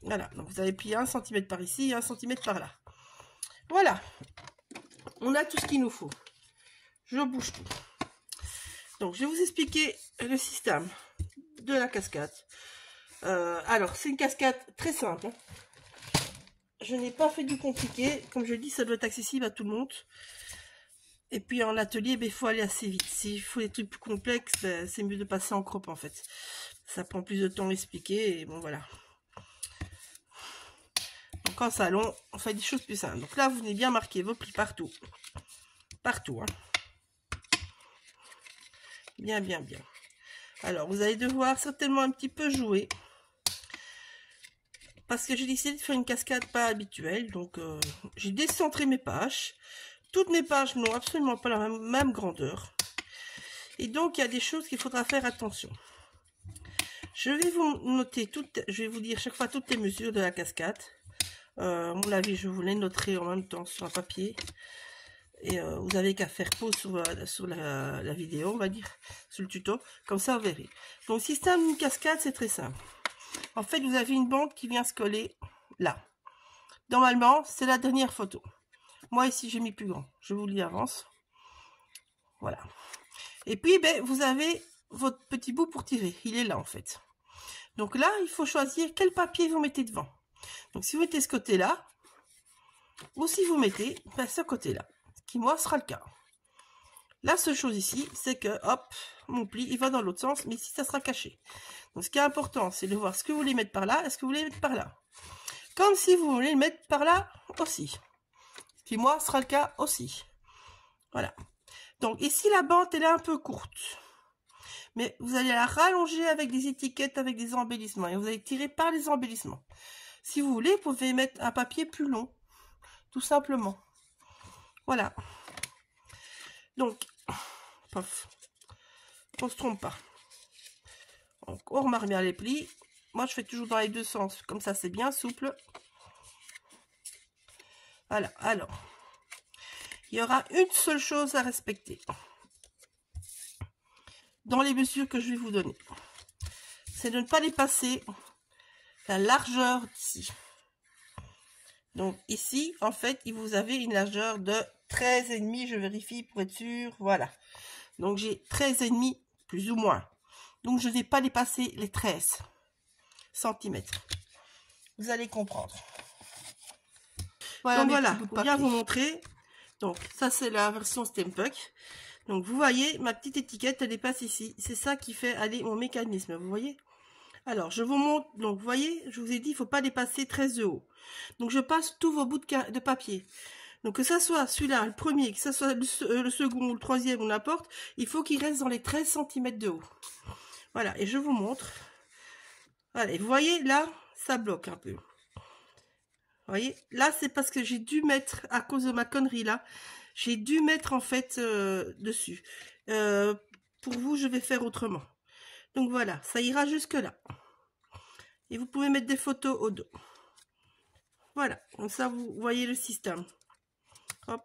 [SPEAKER 1] Voilà, donc vous avez plié 1 cm par ici, 1 cm par là. Voilà. On a tout ce qu'il nous faut. Je bouge tout. Donc je vais vous expliquer le système de la cascade. Alors c'est une cascade très simple. Je n'ai pas fait du compliqué. Comme je dis, ça doit être accessible à tout le monde. Et puis en atelier, il faut aller assez vite. S'il faut des trucs plus complexes, c'est mieux de passer en crop en fait. Ça prend plus de temps à expliquer. Et bon voilà. Donc en salon, on fait des choses plus simples. Donc là, vous venez bien marquer vos plis partout. Partout. Hein. Bien, bien, bien. Alors, vous allez devoir certainement un petit peu jouer. Parce que j'ai décidé de faire une cascade pas habituelle. Donc, j'ai décentré mes pages. Toutes mes pages n'ont absolument pas la même grandeur. Et donc, il y a des choses qu'il faudra faire attention. Je vais vous noter toutes, je vais vous dire chaque fois toutes les mesures de la cascade. À mon avis, je vous les noterai en même temps sur un papier. Et vous avez qu'à faire pause sur la vidéo, on va dire, sur le tuto. Comme ça, vous verrez. Donc, système d'une cascade, c'est très simple. En fait, vous avez une bande qui vient se coller là. Normalement, c'est la dernière photo. Moi, ici, j'ai mis plus grand. Je vous le dis d'avance. Voilà. Et puis, ben, vous avez votre petit bout pour tirer. Il est là, en fait. Donc là, il faut choisir quel papier vous mettez devant. Donc, si vous mettez ce côté-là, ou si vous mettez ce côté-là, qui, moi, sera le cas. La seule chose ici, c'est que, hop, mon pli, il va dans l'autre sens, mais ici, ça sera caché. Donc, ce qui est important, c'est de voir ce que vous voulez mettre par là, est-ce que vous voulez mettre par là. Comme si vous voulez le mettre par là aussi. Ce qui, moi, sera le cas aussi. Voilà. Donc, ici, la bande, elle est un peu courte. Mais vous allez la rallonger avec des étiquettes, avec des embellissements. Et vous allez tirer par les embellissements. Si vous voulez, vous pouvez mettre un papier plus long. Tout simplement. Voilà. Donc, pof. On se trompe pas. Donc, on remarque bien les plis. Moi, je fais toujours dans les deux sens. Comme ça, c'est bien souple. Voilà. Alors, il y aura une seule chose à respecter. Dans les mesures que je vais vous donner. C'est de ne pas dépasser la largeur d'ici. Donc, ici, en fait, vous avez une largeur de 13,5. Je vérifie pour être sûr. Voilà. Donc, j'ai 13,5 plus ou moins. Donc, je ne vais pas dépasser les 13 cm. Vous allez comprendre. Voilà, donc voilà, pour bien vous montrer. Donc, ça, c'est la version Stampuck. Donc, vous voyez, ma petite étiquette, elle dépasse ici. C'est ça qui fait aller mon mécanisme, vous voyez. Alors, je vous montre. Donc, vous voyez, je vous ai dit, il ne faut pas dépasser 13 de haut. Donc, je passe tous vos bouts de papier. Donc, que ça soit celui-là, le premier, que ça soit le second ou le troisième ou n'importe, il faut qu'il reste dans les 13 cm de haut. Voilà, et je vous montre. Allez, vous voyez, là, ça bloque un peu. Vous voyez, là, c'est parce que j'ai dû mettre, à cause de ma connerie là, j'ai dû mettre en fait dessus. Pour vous, je vais faire autrement. Donc voilà, ça ira jusque là. Et vous pouvez mettre des photos au dos. Voilà, comme ça vous voyez le système. Hop.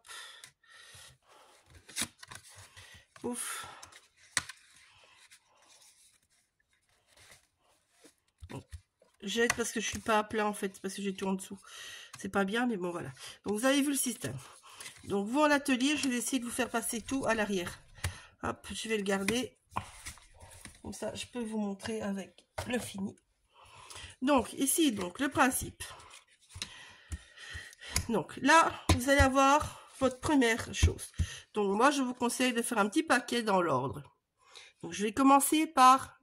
[SPEAKER 1] Ouf. Bon. J'aide parce que je suis pas à plat en fait, parce que j'ai tout en dessous. C'est pas bien, mais bon voilà. Donc vous avez vu le système. Donc vous en atelier, je vais essayer de vous faire passer tout à l'arrière. Hop, je vais le garder. Comme ça, je peux vous montrer avec le fini. Donc ici, donc le principe. Donc là, vous allez avoir votre première chose. Donc moi, je vous conseille de faire un petit paquet dans l'ordre. Donc je vais commencer par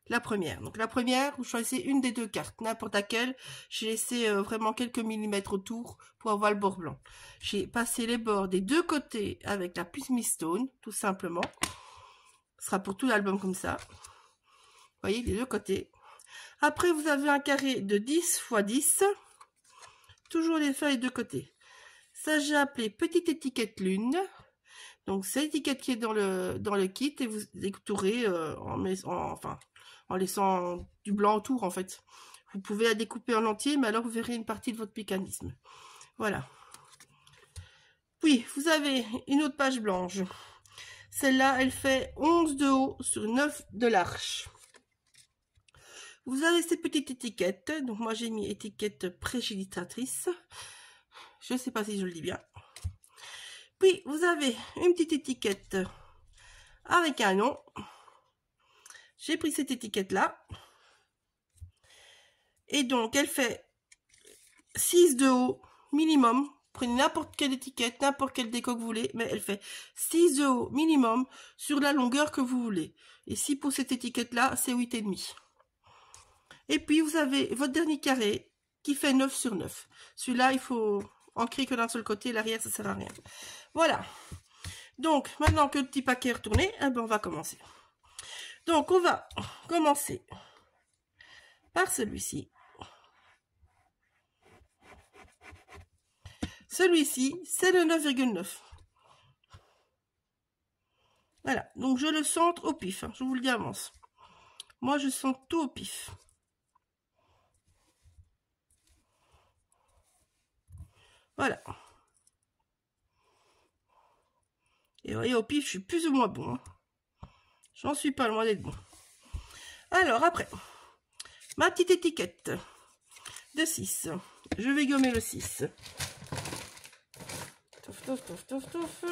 [SPEAKER 1] la première. Donc la première, vous choisissez une des deux cartes, n'importe laquelle. J'ai laissé vraiment quelques millimètres autour pour avoir le bord blanc. J'ai passé les bords des deux côtés avec la Puce Stone, tout simplement. Ce sera pour tout l'album comme ça. Vous voyez, les deux côtés. Après, vous avez un carré de 10 x 10. Toujours les feuilles de côté. Ça, j'ai appelé petite étiquette lune. Donc, c'est l'étiquette qui est dans le kit et vous découperez en laissant du blanc autour, en fait. Vous pouvez la découper en entier, mais alors vous verrez une partie de votre mécanisme. Voilà. Puis, vous avez une autre page blanche. Celle-là, elle fait 11 de haut sur 9 de large. Vous avez ces petites étiquettes. Donc, moi, j'ai mis étiquette prégilitatrice. Je ne sais pas si je le dis bien. Puis, vous avez une petite étiquette avec un nom. J'ai pris cette étiquette-là. Et donc, elle fait 6 de haut minimum. Prenez n'importe quelle étiquette, n'importe quel déco que vous voulez, mais elle fait 6 de haut minimum sur la longueur que vous voulez. Et si pour cette étiquette-là, c'est 8,5. Et puis, vous avez votre dernier carré qui fait 9 sur 9. Celui-là, il faut ancrer que d'un seul côté, l'arrière, ça ne sert à rien. Voilà. Donc, maintenant que le petit paquet est retourné, eh ben, on va commencer. Donc, on va commencer par celui-ci. Celui-ci, c'est le 9,9. Voilà, donc je le centre au pif, hein, je vous le dis avance. Moi, je centre tout au pif. Voilà. Et vous voyez, au pif, je suis plus ou moins bon. Hein. J'en suis pas loin d'être bon. Alors, après, ma petite étiquette de 6. Je vais gommer le 6. Touf, touf, touf, touf, touf.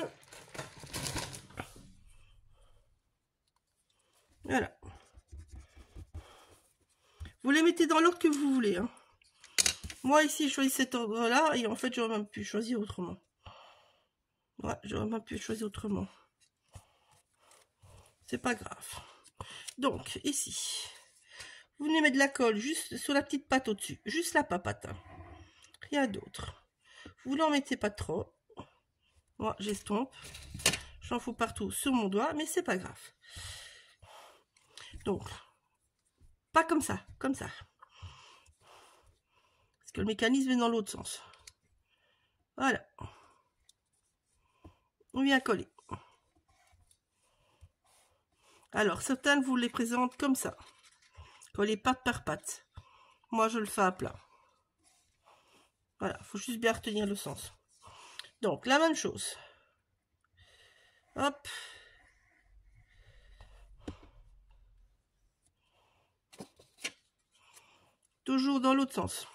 [SPEAKER 1] Voilà. Vous les mettez dans l'ordre que vous voulez. Hein. Moi, ici, je choisis cet ordre-là. Et en fait, j'aurais même pu choisir autrement. Ouais, j'aurais même pu choisir autrement. C'est pas grave. Donc, ici, vous venez mettre de la colle juste sur la petite patte au-dessus. Juste la papate. Hein. Rien d'autre. Vous n'en mettez pas trop. Moi, j'estompe. J'en fous partout sur mon doigt, mais c'est pas grave. Donc, pas comme ça, comme ça. Parce que le mécanisme est dans l'autre sens. Voilà. On vient coller. Alors, certaines vous les présentent comme ça. Coller patte par patte. Moi, je le fais à plat. Voilà, il faut juste bien retenir le sens. Donc, la même chose. Hop. Toujours dans l'autre sens.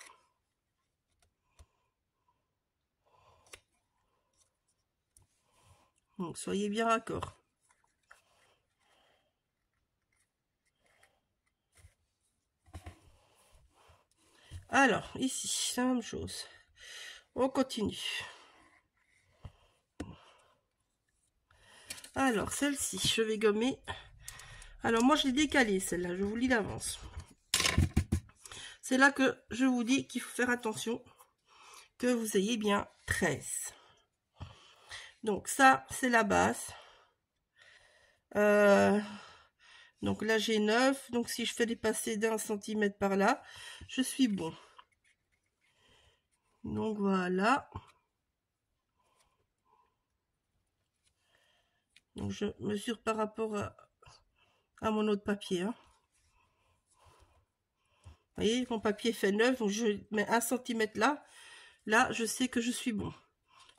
[SPEAKER 1] Donc, soyez bien raccord. Alors, ici, la même chose. On continue. Alors, celle-ci, je vais gommer. Alors, moi, je l'ai décalée, celle-là. Je vous lis d'avance. C'est là que je vous dis qu'il faut faire attention que vous ayez bien 13. Donc, ça, c'est la base. Donc là, j'ai 9. Donc, si je fais dépasser d'1 centimètre par là, je suis bon. Donc, voilà. Donc, je mesure par rapport à mon autre papier. Hein. Vous voyez, mon papier fait 9. Donc, je mets 1 centimètre là. Là, je sais que je suis bon.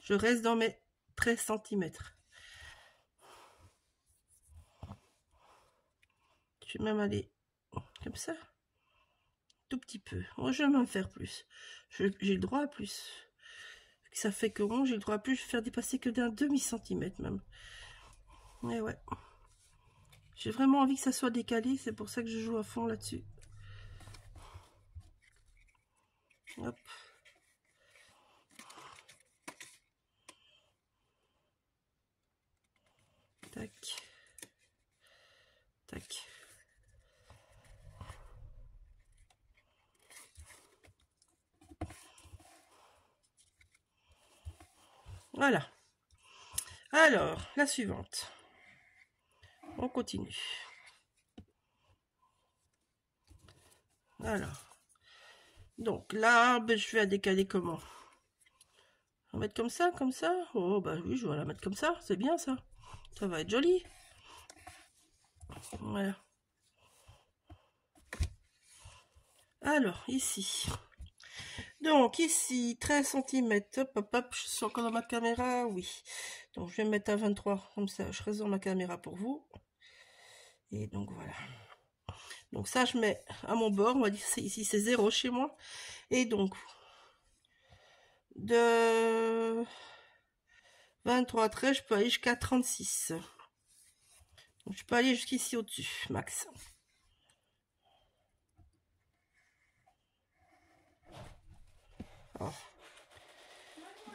[SPEAKER 1] Je reste dans mes 13 centimètres. Je vais même aller comme ça. Tout petit peu. Moi, je vais même faire plus. J'ai le droit à plus. Ça fait que rond, j'ai le droit à plus. Je vais faire dépasser que d'un demi-centimètre même. Et ouais. J'ai vraiment envie que ça soit décalé. C'est pour ça que je joue à fond là-dessus. Hop. Tac. Tac. Voilà. Alors, la suivante. On continue. Alors. Donc là, ben, je vais la décaler comment? On va mettre comme ça, comme ça. Oh, bah oui, je vais la mettre comme ça. C'est bien ça. Ça va être joli. Voilà. Alors, ici. Donc, ici, 13 cm. Hop, hop, hop. Je suis encore dans ma caméra. Oui. Donc, je vais me mettre à 23. Comme ça, je reste dans ma caméra pour vous. Et donc, voilà. Donc, ça, je mets à mon bord. On va dire ici, c'est 0 chez moi. Et donc, de 23 à 13, je peux aller jusqu'à 36. Donc, je peux aller jusqu'ici au-dessus, max. Oh.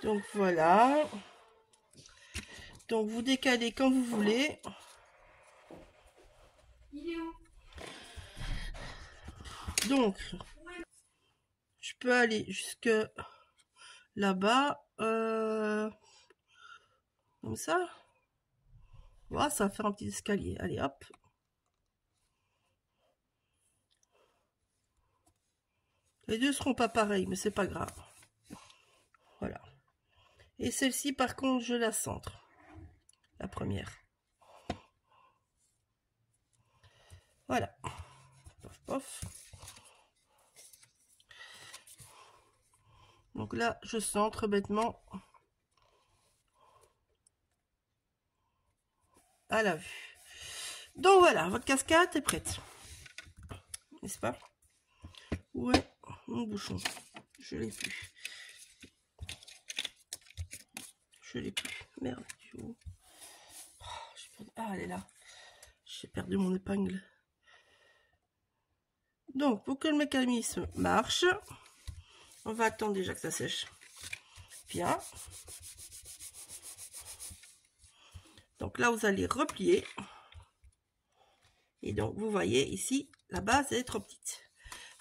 [SPEAKER 1] Donc voilà. Donc vous décalez quand vous voulez. Donc je peux aller jusque là-bas. Comme ça. Voilà, ça va faire un petit escalier. Allez hop. Les deux seront pas pareils, mais c'est pas grave. Voilà. Et celle-ci, par contre, je la centre. La première. Voilà. Pof, pof. Donc là, je centre bêtement à la vue. Donc voilà, votre cascade est prête. N'est-ce pas? Où est mon bouchon? Je l'ai plus. Je l'ai plus. Merde. Oh, ah, elle est là. J'ai perdu mon épingle. Donc, pour que le mécanisme marche, on va attendre déjà que ça sèche bien. Donc là, vous allez replier. Et donc, vous voyez ici, la base est trop petite.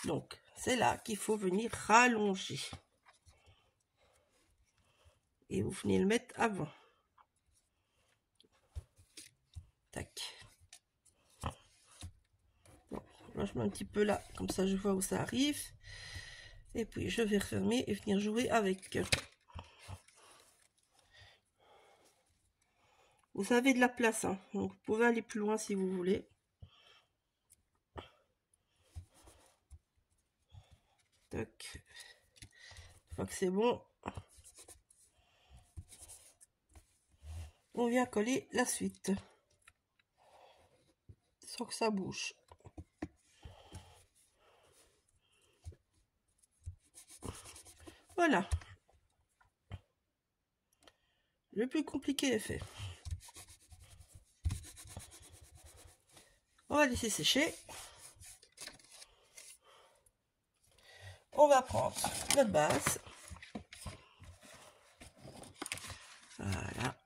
[SPEAKER 1] Donc, c'est là qu'il faut venir rallonger. Et vous venez le mettre avant. Tac. Bon, là, je mets un petit peu là, comme ça, je vois où ça arrive. Et puis, je vais refermer et venir jouer avec. Vous avez de la place, hein, donc vous pouvez aller plus loin si vous voulez. Tac. Une fois que c'est bon, on vient coller la suite. Sans que ça bouge. Voilà. Le plus compliqué est fait. On va laisser sécher. On va prendre notre base. Voilà.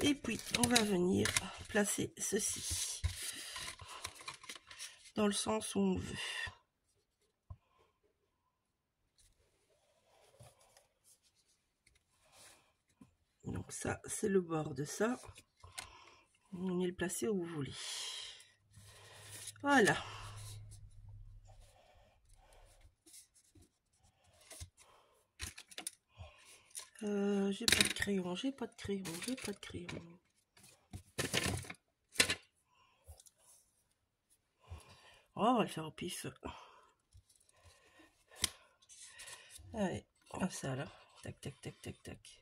[SPEAKER 1] Et puis, on va venir placer ceci dans le sens où on veut. Donc ça, c'est le bord de ça. Vous venez le placer où vous voulez. Voilà. J'ai pas de crayon, j'ai pas de crayon, j'ai pas de crayon. Oh, on va le faire au pif. Allez, comme ça là. Tac, tac, tac, tac, tac.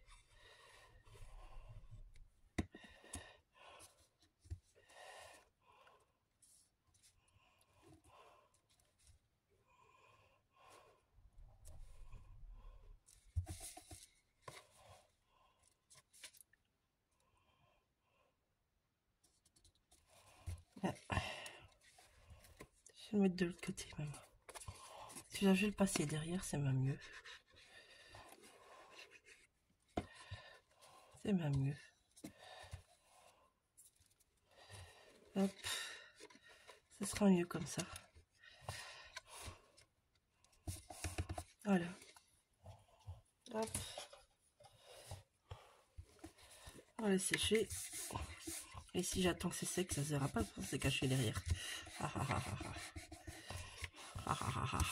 [SPEAKER 1] Ouais. Je vais le mettre de l'autre côté même. Si je vais le passer derrière, c'est même mieux. C'est même mieux. Hop, ce sera mieux comme ça. Voilà. Hop. On va les sécher. Et si j'attends que c'est sec, ça ne se verra pas, c'est caché derrière. Ah, ah, ah, ah. Ah, ah, ah, ah.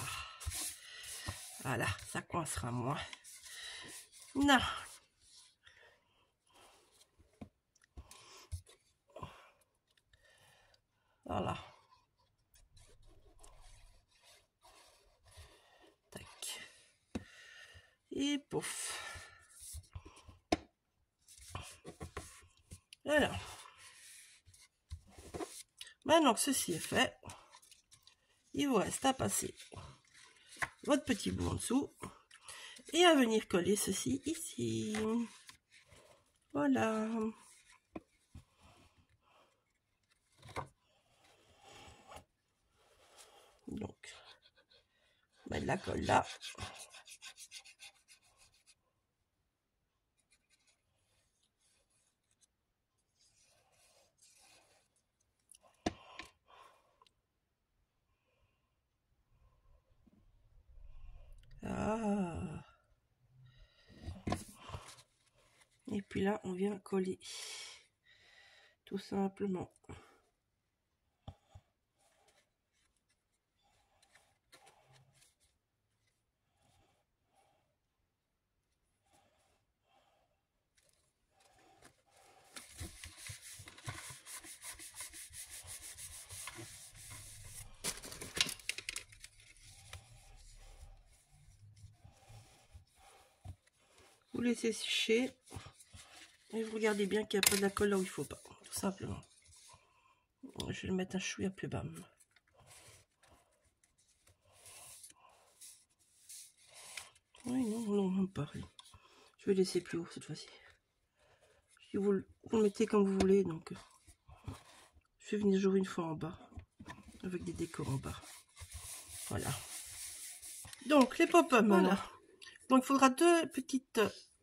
[SPEAKER 1] Voilà, ça coincera moins. Non. Voilà. Tac. Et pouf. Voilà. Maintenant que ceci est fait, il vous reste à passer votre petit bout en dessous et à venir coller ceci ici. Voilà. Donc, on met de la colle là. Ah. Et puis là, on vient coller. Tout simplement. Vous laissez sécher. Et vous regardez bien qu'il n'y a pas de la colle là où il ne faut pas. Tout simplement. Je vais le mettre un chouïa plus bas. Oui, non, même pas. Je vais laisser plus haut cette fois-ci. Si vous le mettez comme vous voulez, donc je vais venir jouer une fois en bas. Avec des décors en bas. Voilà. Donc, les pop-up, voilà. Donc, il faudra deux petites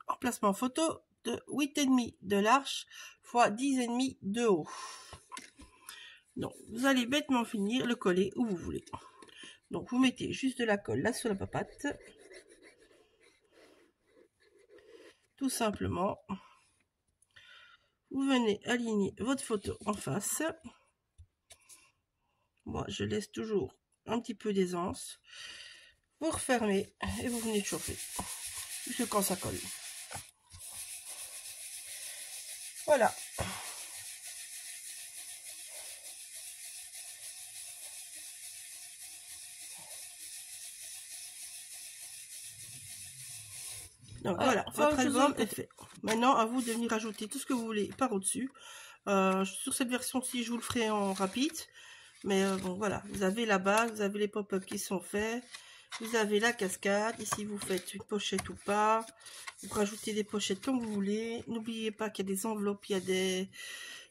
[SPEAKER 1] emplacements photo de 8,5 de large x 10,5 de haut. Donc, vous allez bêtement finir le coller où vous voulez. Donc, vous mettez juste de la colle là sur la papate. Tout simplement. Vous venez aligner votre photo en face. Moi, je laisse toujours un petit peu d'aisance. Vous refermez et vous venez chauffer. Jusque quand ça colle. Voilà. Donc voilà, votre album est fait. Maintenant, à vous de venir ajouter tout ce que vous voulez par au-dessus. Sur cette version-ci, je vous le ferai en rapide. Mais bon, voilà, vous avez la base, vous avez les pop-up qui sont faits. Vous avez la cascade. Ici, vous faites une pochette ou pas. Vous rajoutez des pochettes comme vous voulez. N'oubliez pas qu'il y a des enveloppes, il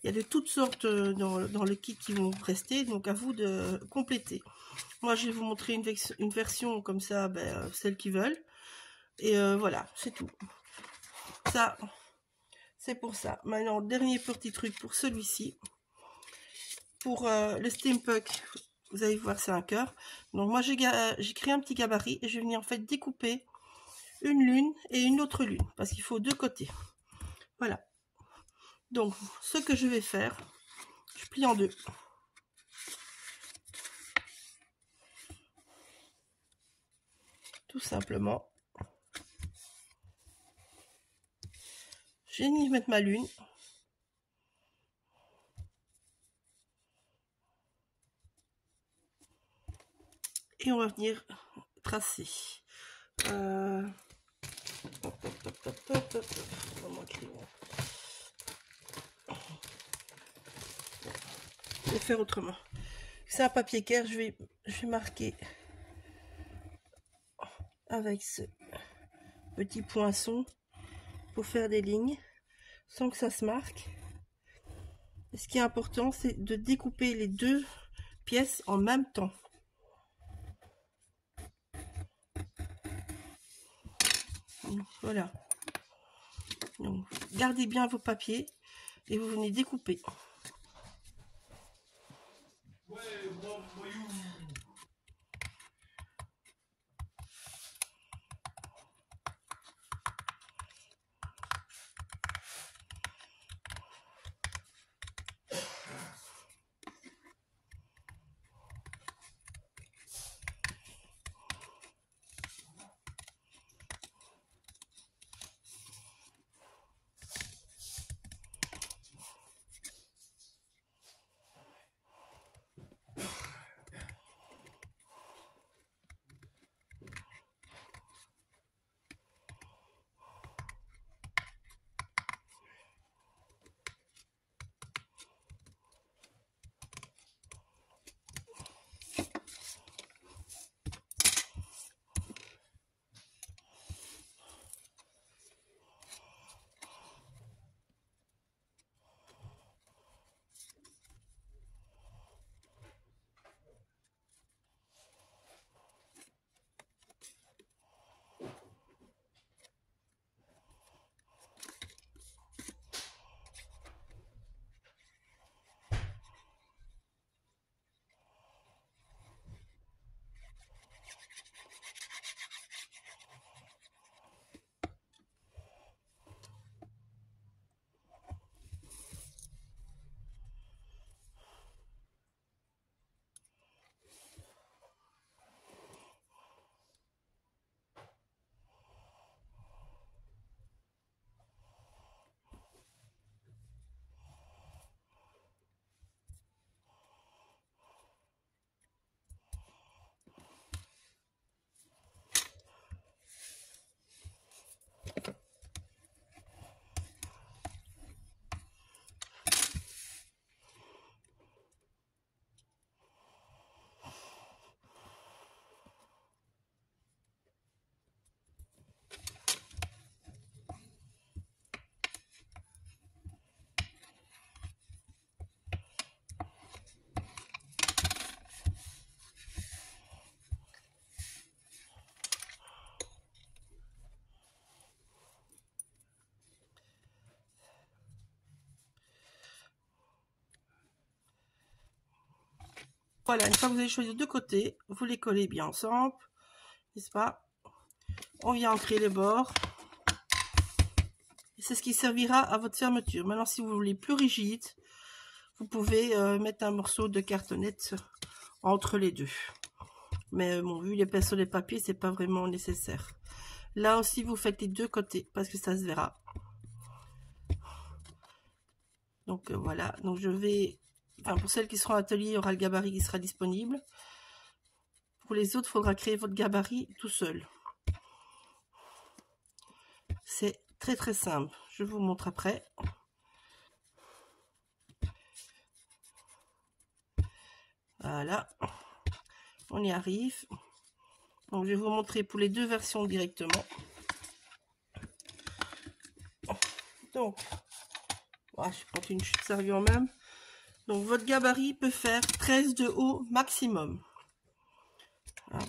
[SPEAKER 1] y a de toutes sortes dans le kit qui vont rester. Donc, à vous de compléter. Moi, je vais vous montrer une version comme ça, celles qui veulent. Et voilà, c'est tout. Ça, c'est pour ça. Maintenant, dernier petit truc pour celui-ci. Pour le steampunk, vous allez voir, c'est un cœur. Donc moi, j'ai créé un petit gabarit et je vais venir en fait découper une lune et une autre lune. Parce qu'il faut deux côtés. Voilà. Donc, ce que je vais faire, je plie en deux. Tout simplement. Je vais venir mettre ma lune. Et on va venir tracer. Je vais faire autrement. C'est un papier caire, je vais marquer avec ce petit poinçon pour faire des lignes sans que ça se marque. Et ce qui est important, c'est de découper les deux pièces en même temps. Voilà. Donc, gardez bien vos papiers et vous venez découper. Voilà, une fois que vous avez choisi les deux côtés, vous les collez bien ensemble, n'est-ce pas? On vient ancrer les bords. C'est ce qui servira à votre fermeture. Maintenant, si vous voulez plus rigide, vous pouvez mettre un morceau de cartonnette entre les deux. Mais bon, vu l'épaisseur des papiers, c'est pas vraiment nécessaire. Là aussi, vous faites les deux côtés parce que ça se verra. Donc voilà, donc je vais... Enfin, pour celles qui seront à l'atelier, il y aura le gabarit qui sera disponible. Pour les autres, il faudra créer votre gabarit tout seul. C'est très très simple. Je vous montre après. Voilà. On y arrive. Donc, je vais vous montrer pour les deux versions directement. Donc, voilà, je prends une chute sérieux même. Donc, votre gabarit peut faire 13 de haut maximum. Voilà.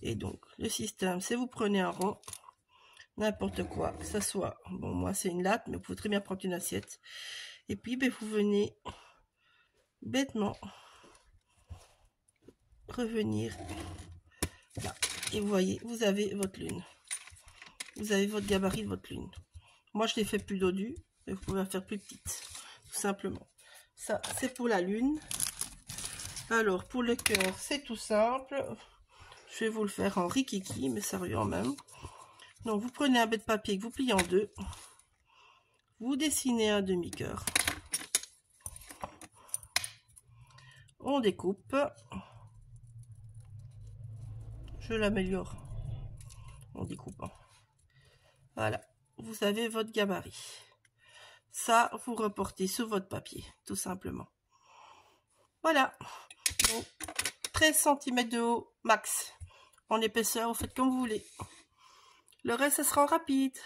[SPEAKER 1] Et donc, le système, c'est vous prenez un rond, n'importe quoi, que ça soit, bon, moi c'est une latte, mais vous pouvez très bien prendre une assiette. Et puis, ben, vous venez bêtement revenir là. Et vous voyez, vous avez votre lune. Vous avez votre gabarit de votre lune. Moi, je l'ai fait plus dodu, mais vous pouvez la faire plus petite, tout simplement. Ça, c'est pour la lune. Alors, pour le cœur, c'est tout simple. Je vais vous le faire en rikiki, mais sérieux en même. Donc, vous prenez un bout de papier que vous pliez en deux. Vous dessinez un demi-cœur. On découpe. Je l'améliore en découpant. Voilà, vous avez votre gabarit. Ça, vous reportez sur votre papier, tout simplement. Voilà. Donc, 13 cm de haut max. En épaisseur, vous faites comme vous voulez. Le reste, ça sera en rapide.